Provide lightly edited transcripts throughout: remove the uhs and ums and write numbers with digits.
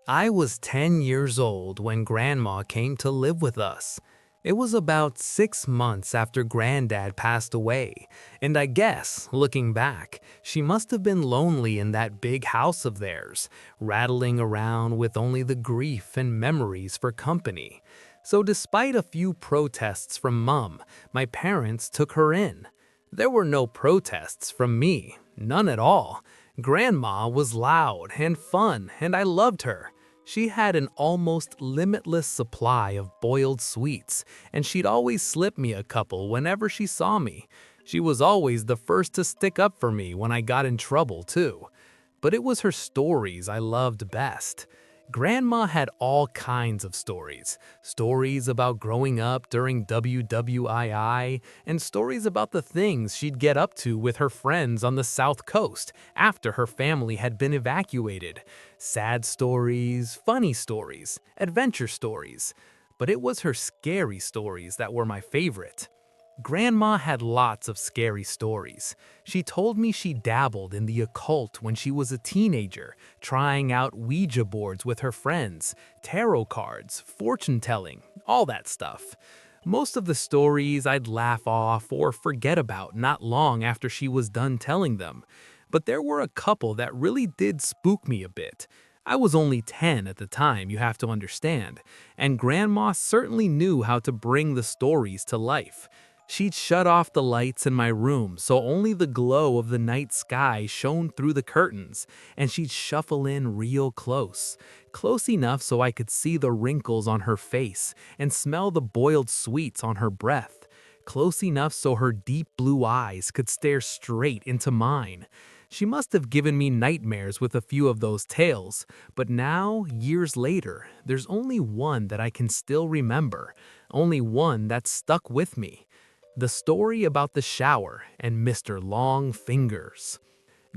I was 10 years old when Grandma came to live with us. It was about 6 months after Granddad passed away, and I guess, looking back, she must have been lonely in that big house of theirs, rattling around with only the grief and memories for company. So despite a few protests from Mum, my parents took her in. There were no protests from me, none at all. Grandma was loud and fun, and I loved her. She had an almost limitless supply of boiled sweets, and she'd always slip me a couple whenever she saw me. She was always the first to stick up for me when I got in trouble, too. But it was her stories I loved best. Grandma had all kinds of stories. Stories about growing up during WWII, and stories about the things she'd get up to with her friends on the South Coast after her family had been evacuated. Sad stories, funny stories, adventure stories. But it was her scary stories that were my favorite. Grandma had lots of scary stories. She told me she dabbled in the occult when she was a teenager, trying out Ouija boards with her friends, tarot cards, fortune telling, all that stuff. Most of the stories I'd laugh off or forget about not long after she was done telling them. But there were a couple that really did spook me a bit. I was only 10 at the time, you have to understand, and Grandma certainly knew how to bring the stories to life. She'd shut off the lights in my room so only the glow of the night sky shone through the curtains, and she'd shuffle in real close, close enough so I could see the wrinkles on her face and smell the boiled sweets on her breath, close enough so her deep blue eyes could stare straight into mine. She must have given me nightmares with a few of those tales, but now, years later, there's only one that I can still remember, only one that's stuck with me. The story about the shower and Mr. Long Fingers.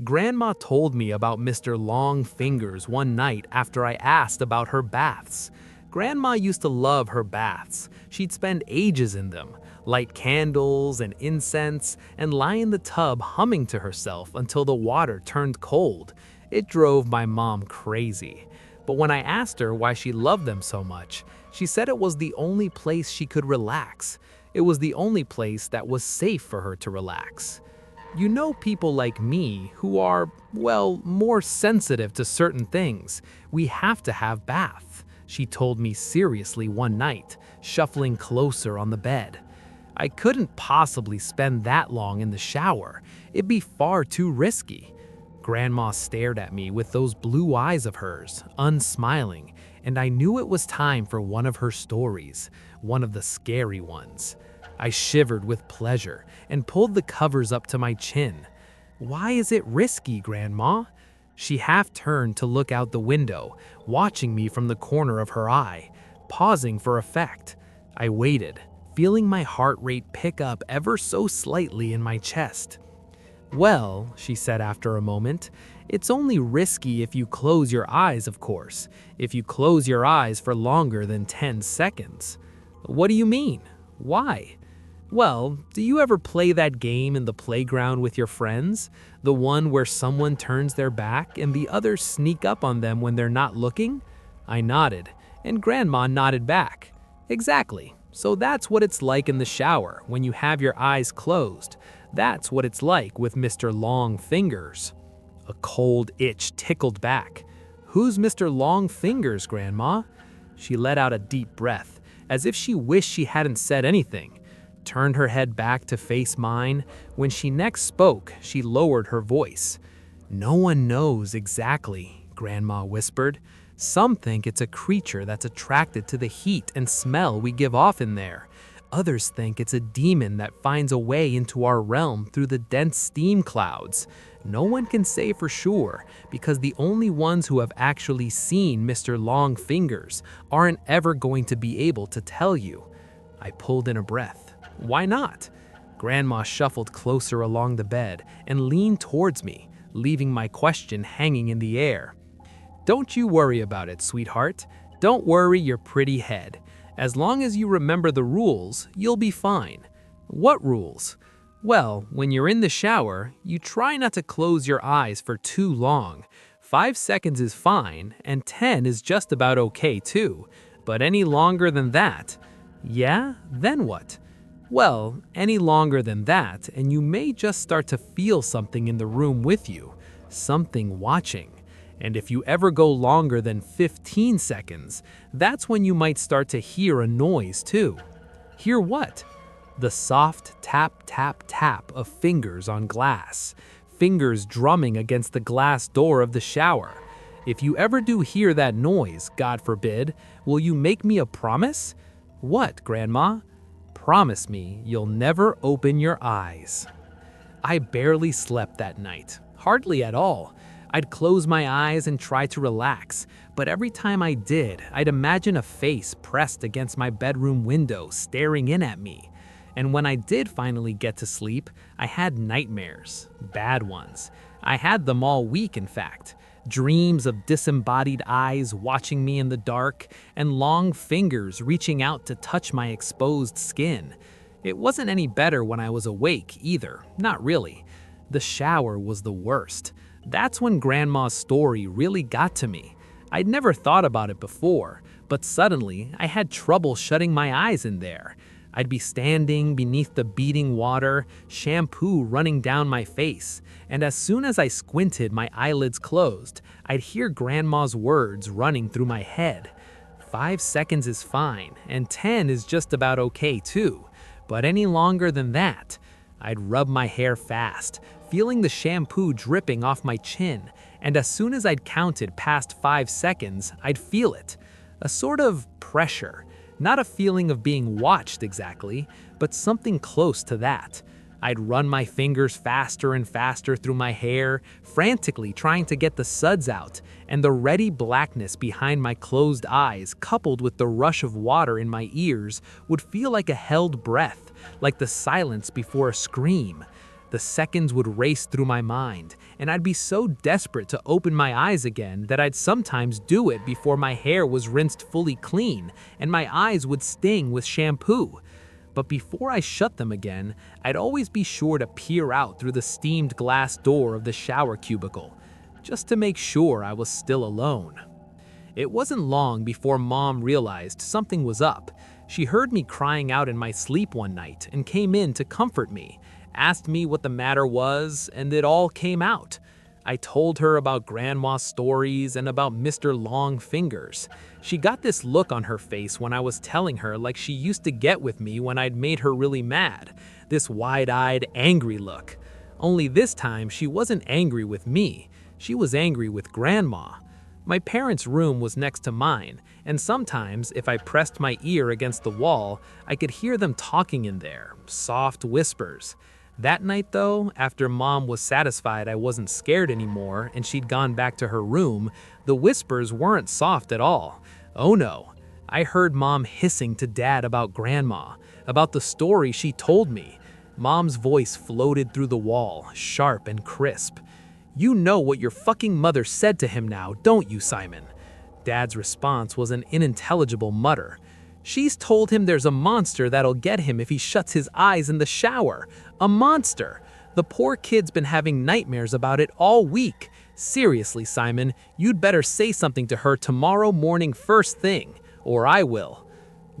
Grandma told me about Mr. Long Fingers one night after I asked about her baths. Grandma used to love her baths. She'd spend ages in them, light candles and incense, and lie in the tub humming to herself until the water turned cold. It drove my mom crazy. But when I asked her why she loved them so much, she said it was the only place she could relax. It was the only place that was safe for her to relax. You know, people like me who are, well, more sensitive to certain things, we have to have baths, she told me seriously one night, shuffling closer on the bed. I couldn't possibly spend that long in the shower. It'd be far too risky. Grandma stared at me with those blue eyes of hers, unsmiling, and I knew it was time for one of her stories, one of the scary ones. I shivered with pleasure and pulled the covers up to my chin. Why is it risky, Grandma? She half turned to look out the window, watching me from the corner of her eye, pausing for effect. I waited, feeling my heart rate pick up ever so slightly in my chest. Well, she said after a moment, it's only risky if you close your eyes, of course. If you close your eyes for longer than 10 seconds. What do you mean? Why? Well, do you ever play that game in the playground with your friends? The one where someone turns their back and the others sneak up on them when they're not looking? I nodded, and Grandma nodded back. Exactly. So that's what it's like in the shower when you have your eyes closed. That's what it's like with Mr. Long Fingers. A cold itch tickled back. Who's Mr. Long Fingers, Grandma? She let out a deep breath, as if she wished she hadn't said anything. Turned her head back to face mine. When she next spoke, she lowered her voice. No one knows exactly, Grandma whispered. Some think it's a creature that's attracted to the heat and smell we give off in there. Others think it's a demon that finds a way into our realm through the dense steam clouds. No one can say for sure, because the only ones who have actually seen Mr. Long Fingers aren't ever going to be able to tell you. I pulled in a breath. Why not? Grandma shuffled closer along the bed and leaned towards me, leaving my question hanging in the air. Don't you worry about it, sweetheart. Don't worry your pretty head. As long as you remember the rules, you'll be fine. What rules? Well, when you're in the shower, you try not to close your eyes for too long. 5 seconds is fine, and 10 is just about okay too. But any longer than that, yeah, then what? Well, any longer than that, and you may just start to feel something in the room with you, something watching. And if you ever go longer than 15 seconds, that's when you might start to hear a noise too. Hear what? The soft tap, tap, tap of fingers on glass, fingers drumming against the glass door of the shower. If you ever do hear that noise, God forbid, will you make me a promise? What, Grandma? Promise me you'll never open your eyes. I barely slept that night, hardly at all. I'd close my eyes and try to relax, but every time I did, I'd imagine a face pressed against my bedroom window staring in at me. And when I did finally get to sleep, I had nightmares, bad ones. I had them all week, in fact. Dreams of disembodied eyes watching me in the dark and long fingers reaching out to touch my exposed skin. It wasn't any better when I was awake either, not really. The shower was the worst. That's when Grandma's story really got to me. I'd never thought about it before, but suddenly I had trouble shutting my eyes in there. I'd be standing beneath the beating water, shampoo running down my face, and as soon as I squinted my eyelids closed, I'd hear Grandma's words running through my head. 5 seconds is fine, and 10 is just about okay too. But any longer than that, I'd rub my hair fast, feeling the shampoo dripping off my chin, and as soon as I'd counted past 5 seconds, I'd feel it. A sort of pressure. Not a feeling of being watched exactly, but something close to that. I'd run my fingers faster and faster through my hair, frantically trying to get the suds out, and the ready blackness behind my closed eyes, coupled with the rush of water in my ears, would feel like a held breath, like the silence before a scream. The seconds would race through my mind, and I'd be so desperate to open my eyes again that I'd sometimes do it before my hair was rinsed fully clean, and my eyes would sting with shampoo. But before I shut them again, I'd always be sure to peer out through the steamed glass door of the shower cubicle, just to make sure I was still alone. It wasn't long before Mom realized something was up. She heard me crying out in my sleep one night and came in to comfort me, asked me what the matter was, and it all came out. I told her about Grandma's stories and about Mr. Long Fingers. She got this look on her face when I was telling her like she used to get with me when I'd made her really mad. This wide-eyed, angry look. Only this time she wasn't angry with me. She was angry with Grandma. My parents' room was next to mine, and sometimes, if I pressed my ear against the wall, I could hear them talking in there, soft whispers. That night though, after Mom was satisfied I wasn't scared anymore and she'd gone back to her room, the whispers weren't soft at all. Oh no. I heard Mom hissing to Dad about Grandma, about the story she told me. Mom's voice floated through the wall, sharp and crisp. "You know what your fucking mother said to him now, don't you, Simon?" Dad's response was an unintelligible mutter. "She's told him there's a monster that'll get him if he shuts his eyes in the shower. A monster! The poor kid's been having nightmares about it all week. Seriously, Simon, you'd better say something to her tomorrow morning first thing, or I will."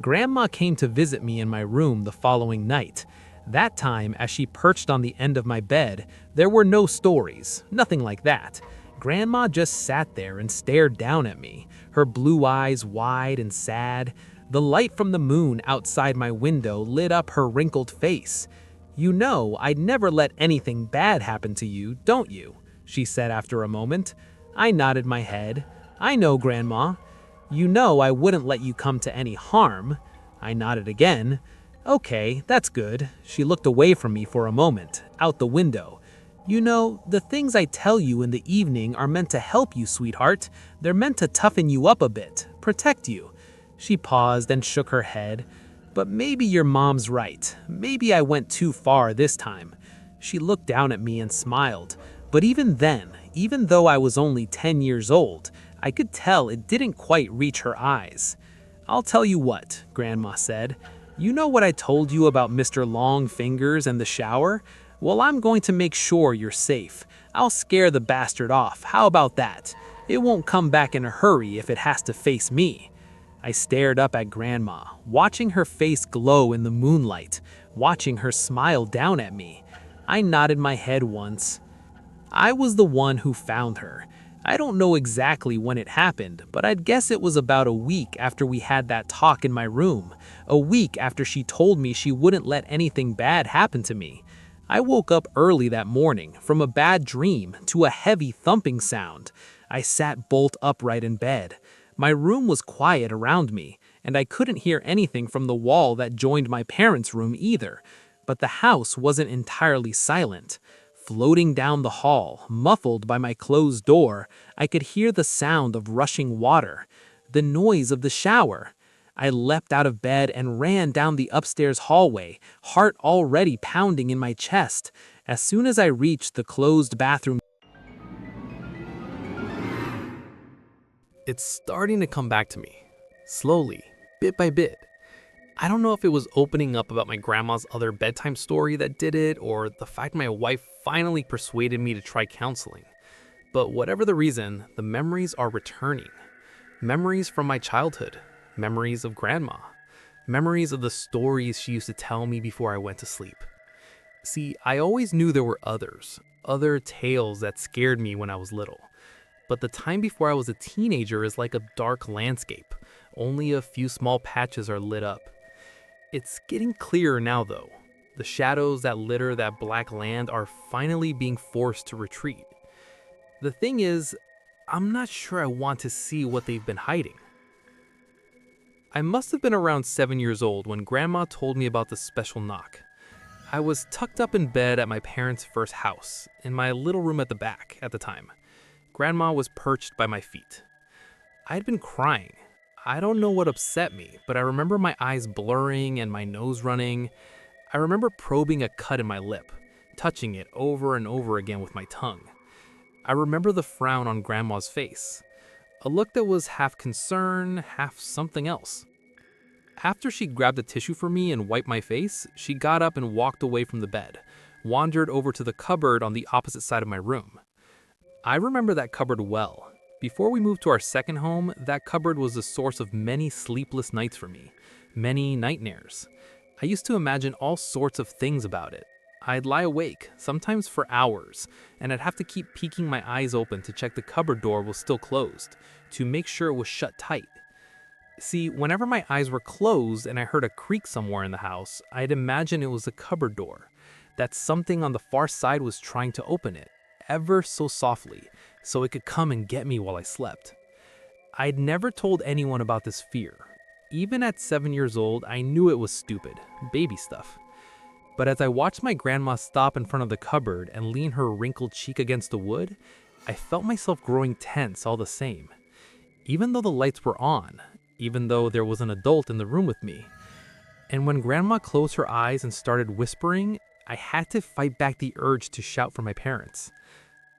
Grandma came to visit me in my room the following night. That time, as she perched on the end of my bed, there were no stories, nothing like that. Grandma just sat there and stared down at me, her blue eyes wide and sad. The light from the moon outside my window lit up her wrinkled face. "You know I'd never let anything bad happen to you, don't you?" she said after a moment. I nodded my head. "I know, Grandma." "You know I wouldn't let you come to any harm." I nodded again. "Okay, that's good." She looked away from me for a moment, out the window. "You know, the things I tell you in the evening are meant to help you, sweetheart. They're meant to toughen you up a bit, protect you." She paused and shook her head. "But maybe your mom's right. Maybe I went too far this time." She looked down at me and smiled. But even then, even though I was only 10 years old, I could tell it didn't quite reach her eyes. "I'll tell you what," Grandma said. "You know what I told you about Mr. Long Fingers and the shower? Well, I'm going to make sure you're safe. I'll scare the bastard off. How about that?" It won't come back in a hurry if it has to face me. I stared up at Grandma, watching her face glow in the moonlight, watching her smile down at me. I nodded my head once. I was the one who found her. I don't know exactly when it happened, but I'd guess it was about a week after we had that talk in my room. A week after she told me she wouldn't let anything bad happen to me. I woke up early that morning from a bad dream to a heavy thumping sound. I sat bolt upright in bed. My room was quiet around me, and I couldn't hear anything from the wall that joined my parents' room either. But the house wasn't entirely silent. Floating down the hall, muffled by my closed door, I could hear the sound of rushing water, the noise of the shower. I leapt out of bed and ran down the upstairs hallway, heart already pounding in my chest. As soon as I reached the closed bathroom, It's starting to come back to me, slowly, bit by bit. I don't know if it was opening up about my grandma's other bedtime story that did it, or the fact my wife finally persuaded me to try counseling. But whatever the reason, the memories are returning. Memories from my childhood, memories of grandma, memories of the stories she used to tell me before I went to sleep. See, I always knew there were others, other tales that scared me when I was little. But the time before I was a teenager is like a dark landscape. Only a few small patches are lit up. It's getting clearer now, though. The shadows that litter that black land are finally being forced to retreat. The thing is, I'm not sure I want to see what they've been hiding. I must have been around 7 years old when Grandma told me about the special knock. I was tucked up in bed at my parents' first house, in my little room at the back at the time. Grandma was perched by my feet. I'd been crying. I don't know what upset me, but I remember my eyes blurring and my nose running. I remember probing a cut in my lip, touching it over and over again with my tongue. I remember the frown on Grandma's face, a look that was half concern, half something else. After she grabbed a tissue for me and wiped my face, she got up and walked away from the bed, wandered over to the cupboard on the opposite side of my room. I remember that cupboard well. Before we moved to our second home, that cupboard was the source of many sleepless nights for me, many nightmares. I used to imagine all sorts of things about it. I'd lie awake, sometimes for hours, and I'd have to keep peeking my eyes open to check the cupboard door was still closed, to make sure it was shut tight. See, whenever my eyes were closed and I heard a creak somewhere in the house, I'd imagine it was the cupboard door, that something on the far side was trying to open it, ever so softly, so it could come and get me while I slept. I'd never told anyone about this fear. Even at 7 years old, I knew it was stupid, baby stuff. But as I watched my grandma stop in front of the cupboard and lean her wrinkled cheek against the wood, I felt myself growing tense all the same. Even though the lights were on, even though there was an adult in the room with me. And when Grandma closed her eyes and started whispering, I had to fight back the urge to shout for my parents.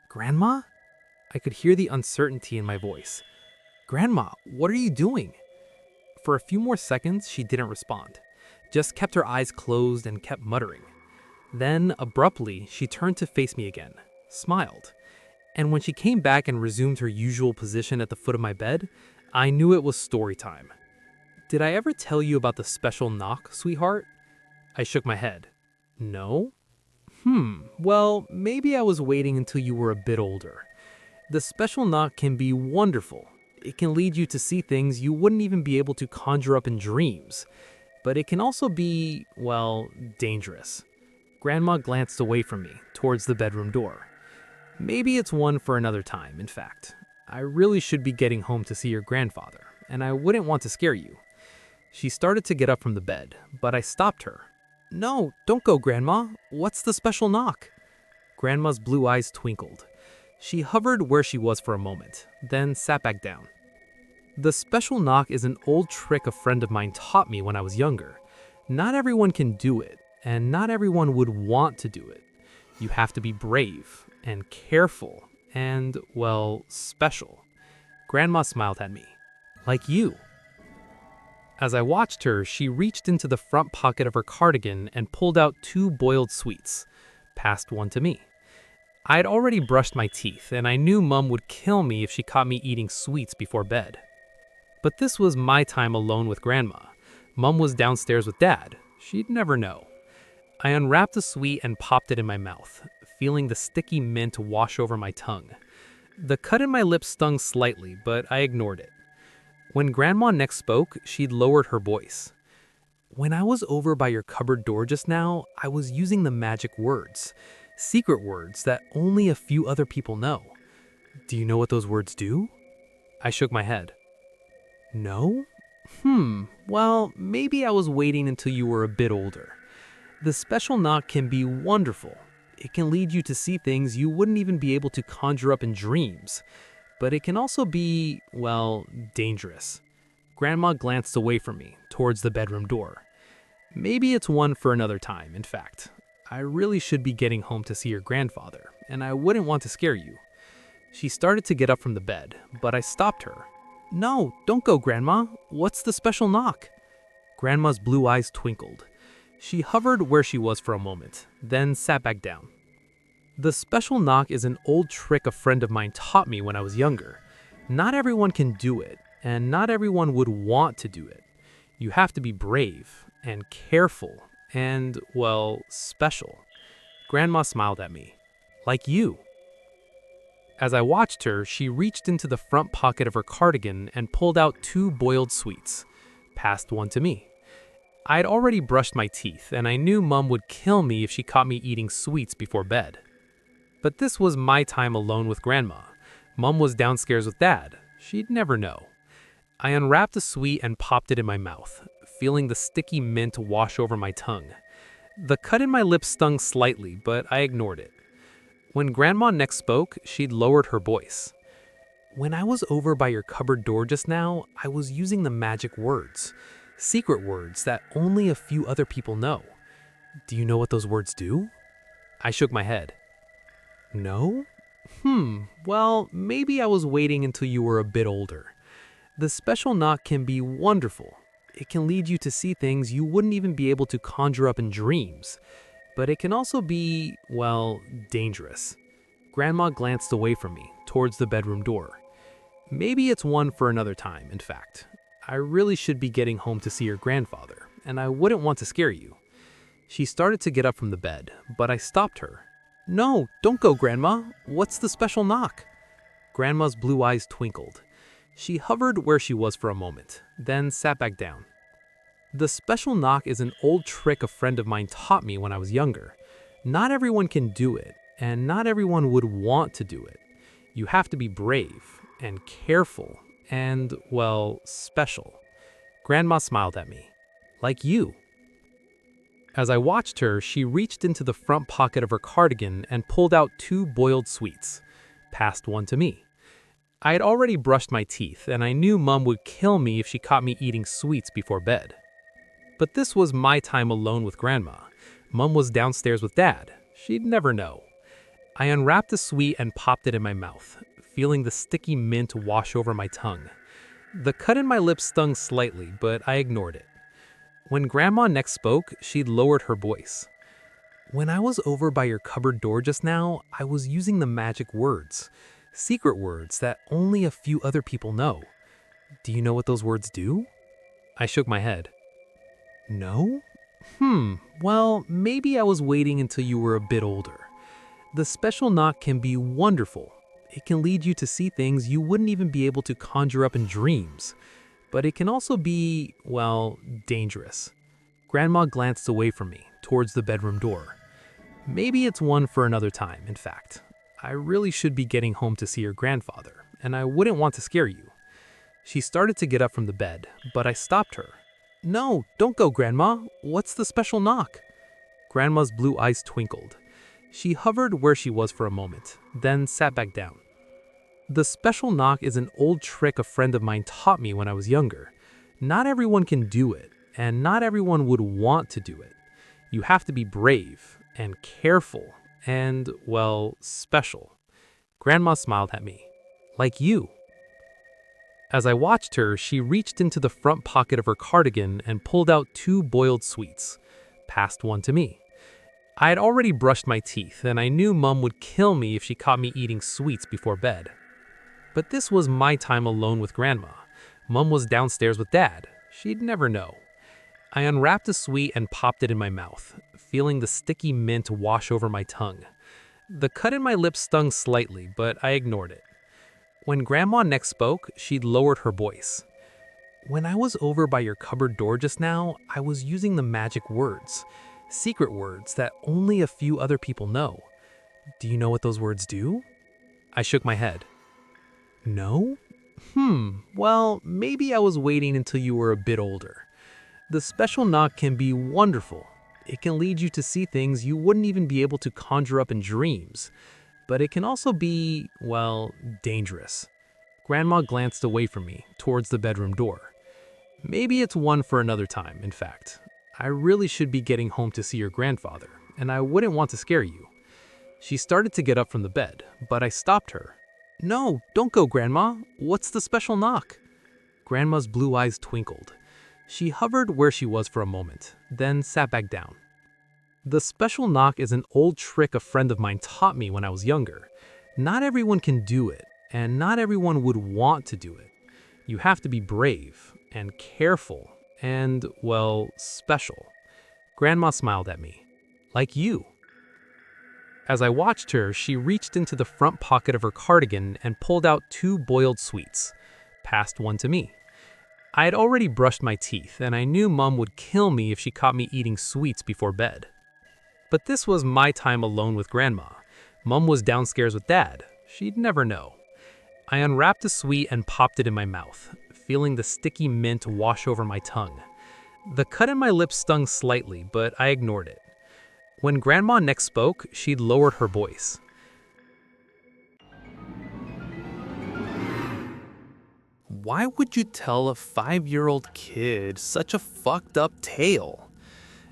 "Grandma?" I could hear the uncertainty in my voice. "Grandma, what are you doing?" For a few more seconds, she didn't respond, just kept her eyes closed and kept muttering. Then, abruptly, she turned to face me again, smiled. And when she came back and resumed her usual position at the foot of my bed, I knew it was story time. "Did I ever tell you about the special knock, sweetheart?" I shook my head. "No?" Well, maybe I was waiting until you were a bit older. The special knock can be wonderful. It can lead you to see things you wouldn't even be able to conjure up in dreams. But it can also be, well, dangerous. Grandma glanced away from me, towards the bedroom door. Maybe it's one for another time, in fact. I really should be getting home to see your grandfather, and I wouldn't want to scare you. She started to get up from the bed, but I stopped her. "No, don't go, Grandma. What's the special knock?" Grandma's blue eyes twinkled. She hovered where she was for a moment, then sat back down. "The special knock is an old trick a friend of mine taught me when I was younger. Not everyone can do it, and not everyone would want to do it. You have to be brave, and careful, and, well, special." Grandma smiled at me. "Like you." As I watched her, she reached into the front pocket of her cardigan and pulled out 2 boiled sweets, passed one to me. I'd already brushed my teeth, and I knew Mum would kill me if she caught me eating sweets before bed. But this was my time alone with Grandma. Mum was downstairs with Dad. She'd never know. I unwrapped a sweet and popped it in my mouth, feeling the sticky mint wash over my tongue. The cut in my lip stung slightly, but I ignored it. When Grandma next spoke, she'd lowered her voice. When I was over by your cupboard door just now, I was using the magic words. Secret words that only a few other people know. Do you know what those words do? I shook my head. No? Well, maybe I was waiting until you were a bit older. The special knock can be wonderful. It can lead you to see things you wouldn't even be able to conjure up in dreams. But it can also be, well, dangerous. Grandma glanced away from me, towards the bedroom door. Maybe it's one for another time, in fact. I really should be getting home to see your grandfather, and I wouldn't want to scare you. She started to get up from the bed, but I stopped her. No, don't go, Grandma. What's the special knock? Grandma's blue eyes twinkled. She hovered where she was for a moment, then sat back down. The special knock is an old trick a friend of mine taught me when I was younger. Not everyone can do it, and not everyone would want to do it. You have to be brave and careful and, well, special. Grandma smiled at me. Like you. As I watched her, she reached into the front pocket of her cardigan and pulled out 2 boiled sweets, passed one to me. I'd already brushed my teeth, and I knew Mum would kill me if she caught me eating sweets before bed. But this was my time alone with Grandma. Mum was downstairs with Dad. She'd never know. I unwrapped a sweet and popped it in my mouth, feeling the sticky mint wash over my tongue. The cut in my lip stung slightly, but I ignored it. When Grandma next spoke, she'd lowered her voice. When I was over by your cupboard door just now, I was using the magic words. Secret words that only a few other people know. Do you know what those words do? I shook my head. No? Well, maybe I was waiting until you were a bit older. The special knock can be wonderful. It can lead you to see things you wouldn't even be able to conjure up in dreams. But it can also be, well, dangerous. Grandma glanced away from me, towards the bedroom door. Maybe it's one for another time, in fact. I really should be getting home to see your grandfather, and I wouldn't want to scare you. She started to get up from the bed, but I stopped her. No, don't go, Grandma. What's the special knock? Grandma's blue eyes twinkled. She hovered where she was for a moment, then sat back down. The special knock is an old trick a friend of mine taught me when I was younger. Not everyone can do it, and not everyone would want to do it. You have to be brave and careful and, well, special. Grandma smiled at me. Like you. As I watched her, she reached into the front pocket of her cardigan and pulled out 2 boiled sweets, passed one to me. I had already brushed my teeth, and I knew Mum would kill me if she caught me eating sweets before bed. But this was my time alone with Grandma. Mum was downstairs with Dad. She'd never know. I unwrapped a sweet and popped it in my mouth, feeling the sticky mint wash over my tongue. The cut in my lips stung slightly, but I ignored it. When Grandma next spoke, she'd lowered her voice. When I was over by your cupboard door just now, I was using the magic words. Secret words that only a few other people know. Do you know what those words do? I shook my head. No? Well, maybe I was waiting until you were a bit older. The special knock can be wonderful. It can lead you to see things you wouldn't even be able to conjure up in dreams. But it can also be, well, dangerous. Grandma glanced away from me, towards the bedroom door. Maybe it's one for another time, in fact. I really should be getting home to see your grandfather, and I wouldn't want to scare you. She started to get up from the bed, but I stopped her. No, don't go, Grandma. What's the special knock? Grandma's blue eyes twinkled. She hovered where she was for a moment, then sat back down. The special knock is an old trick a friend of mine taught me when I was younger. Not everyone can do it, and not everyone would want to do it. You have to be brave and careful and, well, special. Grandma smiled at me. Like you. As I watched her, she reached into the front pocket of her cardigan and pulled out 2 boiled sweets, passed one to me. I had already brushed my teeth, and I knew Mum would kill me if she caught me eating sweets before bed. But this was my time alone with Grandma. Mum was downstairs with Dad. She'd never know. I unwrapped a sweet and popped it in my mouth, feeling the sticky mint wash over my tongue. The cut in my lip stung slightly, but I ignored it. When Grandma next spoke, she'd lowered her voice. When I was over by your cupboard door just now, I was using the magic words, secret words that only a few other people know. Do you know what those words do? I shook my head. No? Well, maybe I was waiting until you were a bit older. The special knock can be wonderful. It can lead you to see things you wouldn't even be able to conjure up in dreams. But it can also be, well, dangerous. Grandma glanced away from me, towards the bedroom door. Maybe it's one for another time, in fact. I really should be getting home to see your grandfather, and I wouldn't want to scare you. She started to get up from the bed, but I stopped her. No, don't go, Grandma. What's the special knock? Grandma's blue eyes twinkled. She hovered where she was for a moment, then sat back down. The special knock is an old trick a friend of mine taught me when I was younger. Not everyone can do it, and not everyone would want to do it. You have to be brave, and careful, and, well, special. Grandma smiled at me. Like you. As I watched her, she reached into the front pocket of her cardigan and pulled out 2 boiled sweets, passed one to me. I had already brushed my teeth, and I knew Mum would kill me if she caught me eating sweets before bed. But this was my time alone with Grandma. Mum was downstairs with Dad. She'd never know. I unwrapped a sweet and popped it in my mouth, feeling the sticky mint wash over my tongue. The cut in my lip stung slightly, but I ignored it. When Grandma next spoke, she'd lowered her voice. Why would you tell a 5-year-old kid such a fucked up tale?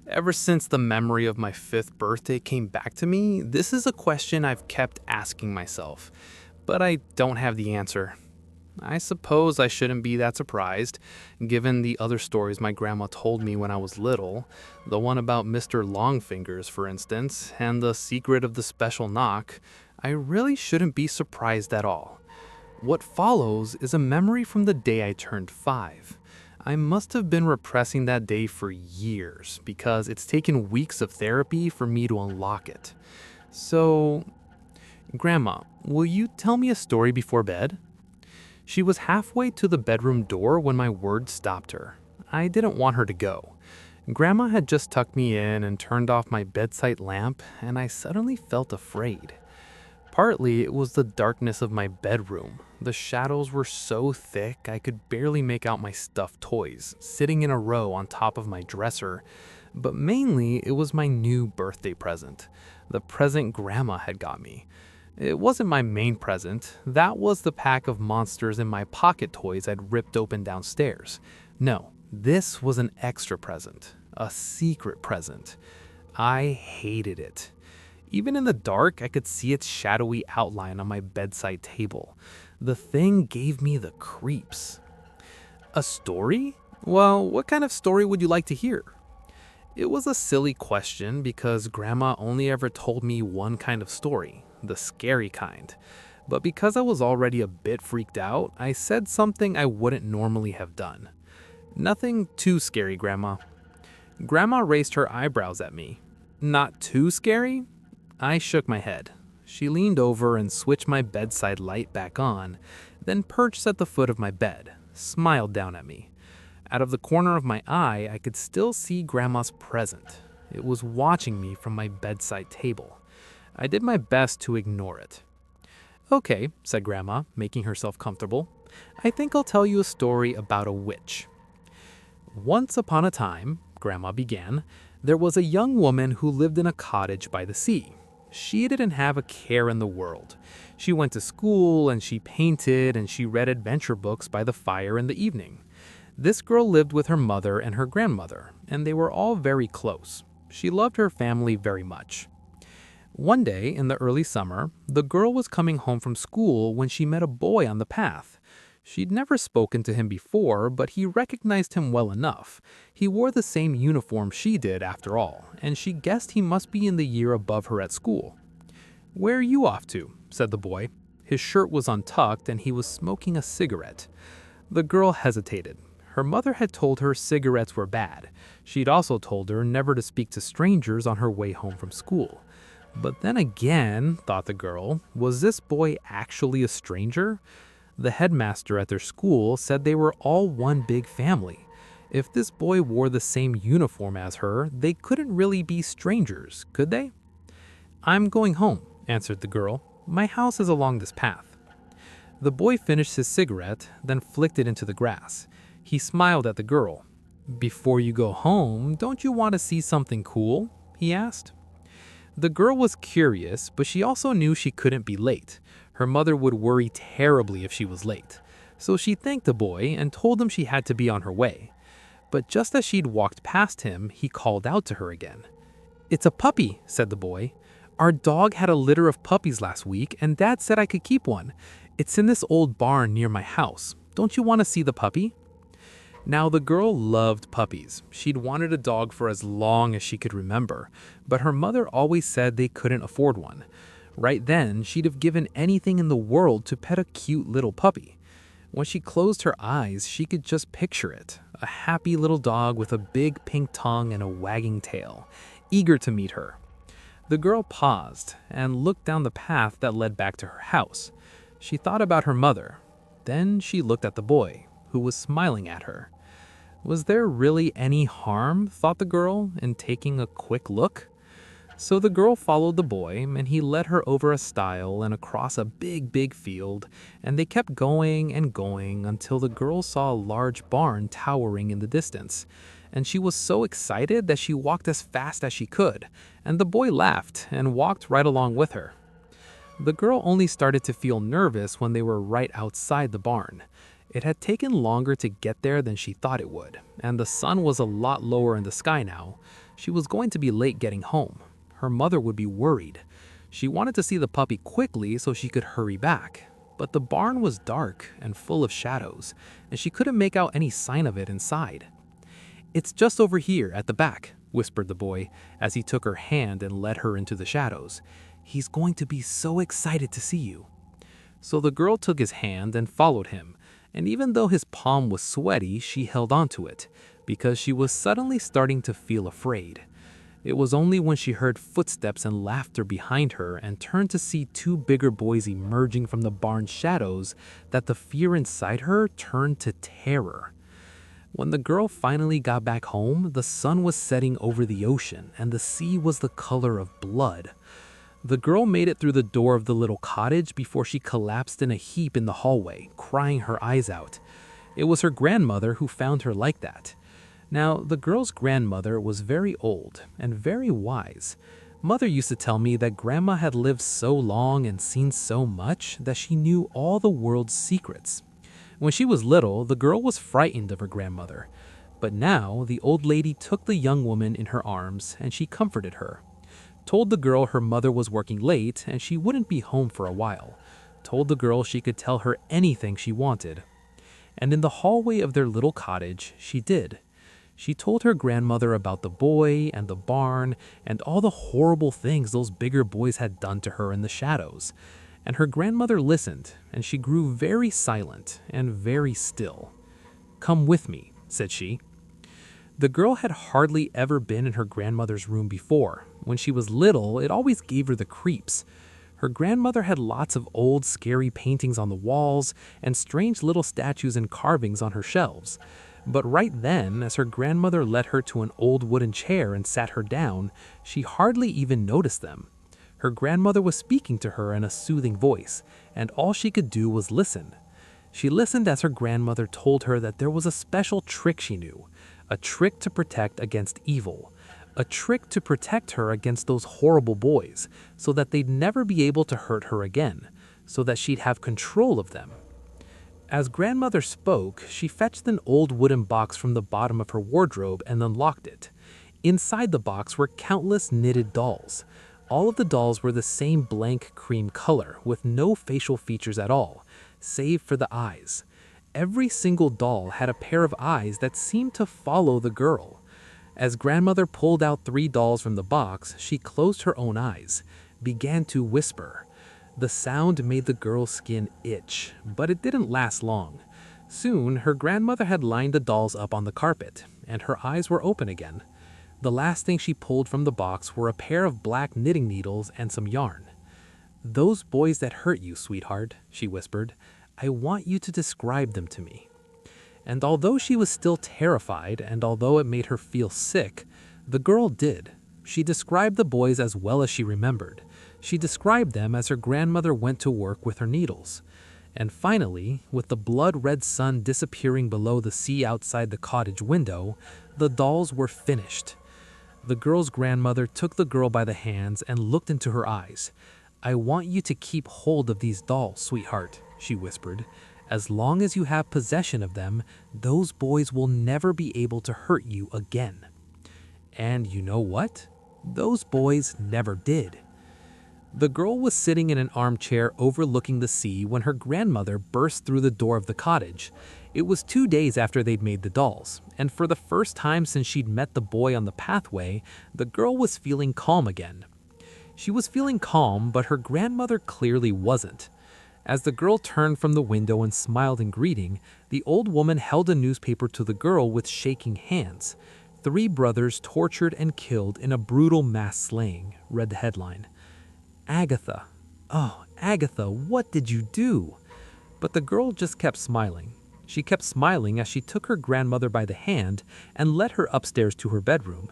Ever since the memory of my 5th birthday came back to me, this is a question I've kept asking myself, but I don't have the answer. I suppose I shouldn't be that surprised, given the other stories my grandma told me when I was little, the one about Mr. Longfingers, for instance, and the secret of the special knock. I really shouldn't be surprised at all. What follows is a memory from the day I turned 5. I must have been repressing that day for years because it's taken weeks of therapy for me to unlock it. So, Grandma, will you tell me a story before bed? She was halfway to the bedroom door when my words stopped her. I didn't want her to go. Grandma had just tucked me in and turned off my bedside lamp, and I suddenly felt afraid. Partly, it was the darkness of my bedroom. The shadows were so thick I could barely make out my stuffed toys, sitting in a row on top of my dresser. But mainly, it was my new birthday present, the present Grandma had got me. It wasn't my main present. That was the pack of monsters in my pocket toys I'd ripped open downstairs. No, this was an extra present, a secret present. I hated it. Even in the dark, I could see its shadowy outline on my bedside table. The thing gave me the creeps. A story? Well, what kind of story would you like to hear? It was a silly question because Grandma only ever told me one kind of story, the scary kind. But because I was already a bit freaked out, I said something I wouldn't normally have done. Nothing too scary, Grandma. Grandma raised her eyebrows at me. Not too scary? I shook my head. She leaned over and switched my bedside light back on, then perched at the foot of my bed, smiled down at me. Out of the corner of my eye, I could still see Grandma's present. It was watching me from my bedside table. I did my best to ignore it. Okay, said Grandma, making herself comfortable. I think I'll tell you a story about a witch. Once upon a time, Grandma began, there was a young woman who lived in a cottage by the sea. She didn't have a care in the world. She went to school and she painted and she read adventure books by the fire in the evening. This girl lived with her mother and her grandmother, and they were all very close. She loved her family very much. One day in the early summer, the girl was coming home from school when she met a boy on the path. She'd never spoken to him before, but he recognized him well enough. He wore the same uniform she did, after all, and she guessed he must be in the year above her at school. "Where are you off to?" said the boy. His shirt was untucked and he was smoking a cigarette. The girl hesitated. Her mother had told her cigarettes were bad. She'd also told her never to speak to strangers on her way home from school. But then again, thought the girl, was this boy actually a stranger? The headmaster at their school said they were all one big family. If this boy wore the same uniform as her, they couldn't really be strangers, could they? "I'm going home," answered the girl. "My house is along this path." The boy finished his cigarette, then flicked it into the grass. He smiled at the girl. "Before you go home, don't you want to see something cool?" he asked. The girl was curious, but she also knew she couldn't be late. Her mother would worry terribly if she was late. So she thanked the boy and told him she had to be on her way. But just as she'd walked past him, he called out to her again. "It's a puppy," said the boy. "Our dog had a litter of puppies last week, and Dad said I could keep one. It's in this old barn near my house. Don't you want to see the puppy?" Now, the girl loved puppies. She'd wanted a dog for as long as she could remember, but her mother always said they couldn't afford one. Right then, she'd have given anything in the world to pet a cute little puppy. When she closed her eyes, she could just picture it. A happy little dog with a big pink tongue and a wagging tail, eager to meet her. The girl paused and looked down the path that led back to her house. She thought about her mother. Then she looked at the boy, who was smiling at her. Was there really any harm, thought the girl, in taking a quick look? So the girl followed the boy, and he led her over a stile and across a big field, and they kept going and going until the girl saw a large barn towering in the distance. And she was so excited that she walked as fast as she could, and the boy laughed and walked right along with her. The girl only started to feel nervous when they were right outside the barn. It had taken longer to get there than she thought it would, and the sun was a lot lower in the sky now. She was going to be late getting home. Her mother would be worried. She wanted to see the puppy quickly so she could hurry back. But the barn was dark and full of shadows, and she couldn't make out any sign of it inside. "It's just over here at the back," whispered the boy as he took her hand and led her into the shadows. "He's going to be so excited to see you." So the girl took his hand and followed him. And even though his palm was sweaty, she held onto it, because she was suddenly starting to feel afraid. It was only when she heard footsteps and laughter behind her and turned to see two bigger boys emerging from the barn's shadows that the fear inside her turned to terror. When the girl finally got back home, the sun was setting over the ocean, and the sea was the color of blood. The girl made it through the door of the little cottage before she collapsed in a heap in the hallway, crying her eyes out. It was her grandmother who found her like that. Now, the girl's grandmother was very old and very wise. Mother used to tell me that Grandma had lived so long and seen so much that she knew all the world's secrets. When she was little, the girl was frightened of her grandmother. But now, the old lady took the young woman in her arms and she comforted her. Told the girl her mother was working late and she wouldn't be home for a while. Told the girl she could tell her anything she wanted. And in the hallway of their little cottage, she did. She told her grandmother about the boy and the barn and all the horrible things those bigger boys had done to her in the shadows. And her grandmother listened, and she grew very silent and very still. "Come with me," said she. The girl had hardly ever been in her grandmother's room before. When she was little, it always gave her the creeps. Her grandmother had lots of old, scary paintings on the walls and strange little statues and carvings on her shelves. But right then, as her grandmother led her to an old wooden chair and sat her down, she hardly even noticed them. Her grandmother was speaking to her in a soothing voice, and all she could do was listen. She listened as her grandmother told her that there was a special trick she knew, a trick to protect against evil, a trick to protect her against those horrible boys, so that they'd never be able to hurt her again, so that she'd have control of them. As grandmother spoke, she fetched an old wooden box from the bottom of her wardrobe and unlocked it. Inside the box were countless knitted dolls. All of the dolls were the same blank cream color, with no facial features at all, save for the eyes. Every single doll had a pair of eyes that seemed to follow the girl. As grandmother pulled out 3 dolls from the box, she closed her own eyes, began to whisper. The sound made the girl's skin itch, but it didn't last long. Soon, her grandmother had lined the dolls up on the carpet, and her eyes were open again. The last thing she pulled from the box were a pair of black knitting needles and some yarn. "Those boys that hurt you, sweetheart," she whispered, "I want you to describe them to me." And although she was still terrified, and although it made her feel sick, the girl did. She described the boys as well as she remembered. She described them as her grandmother went to work with her needles. And finally, with the blood-red sun disappearing below the sea outside the cottage window, the dolls were finished. The girl's grandmother took the girl by the hands and looked into her eyes. "I want you to keep hold of these dolls, sweetheart," she whispered. "As long as you have possession of them, those boys will never be able to hurt you again." And you know what? Those boys never did. The girl was sitting in an armchair overlooking the sea when her grandmother burst through the door of the cottage. It was 2 days after they'd made the dolls, and for the first time since she'd met the boy on the pathway, the girl was feeling calm again. She was feeling calm, but her grandmother clearly wasn't. As the girl turned from the window and smiled in greeting, the old woman held a newspaper to the girl with shaking hands. "3 brothers tortured and killed in a brutal mass slaying," read the headline. "Agatha, oh, Agatha, what did you do?" But the girl just kept smiling. She kept smiling as she took her grandmother by the hand and led her upstairs to her bedroom.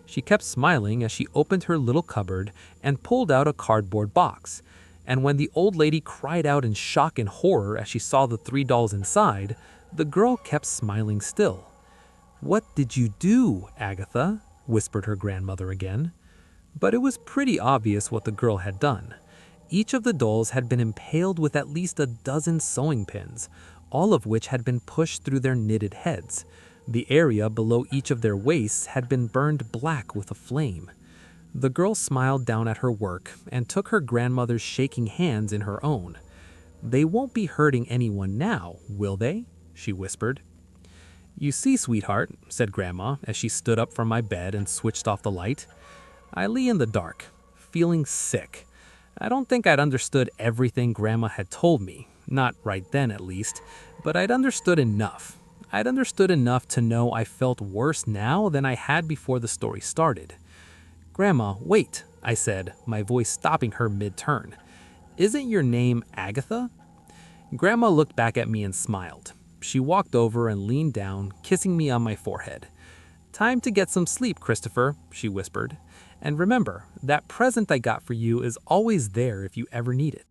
She kept smiling as she opened her little cupboard and pulled out a cardboard box. And when the old lady cried out in shock and horror as she saw the 3 dolls inside, the girl kept smiling still. "What did you do, Agatha?" whispered her grandmother again. But it was pretty obvious what the girl had done. Each of the dolls had been impaled with at least a dozen sewing pins, all of which had been pushed through their knitted heads. The area below each of their waists had been burned black with a flame. The girl smiled down at her work and took her grandmother's shaking hands in her own. "They won't be hurting anyone now, will they?" she whispered. "You see, sweetheart," said Grandma as she stood up from my bed and switched off the light, "I lay in the dark, feeling sick. I don't think I'd understood everything Grandma had told me, not right then at least, but I'd understood enough. I'd understood enough to know I felt worse now than I had before the story started." "Grandma, wait," I said, my voice stopping her mid-turn. "Isn't your name Agatha?" Grandma looked back at me and smiled. She walked over and leaned down, kissing me on my forehead. "Time to get some sleep, Christopher," she whispered. "And remember, that present I got for you is always there if you ever need it."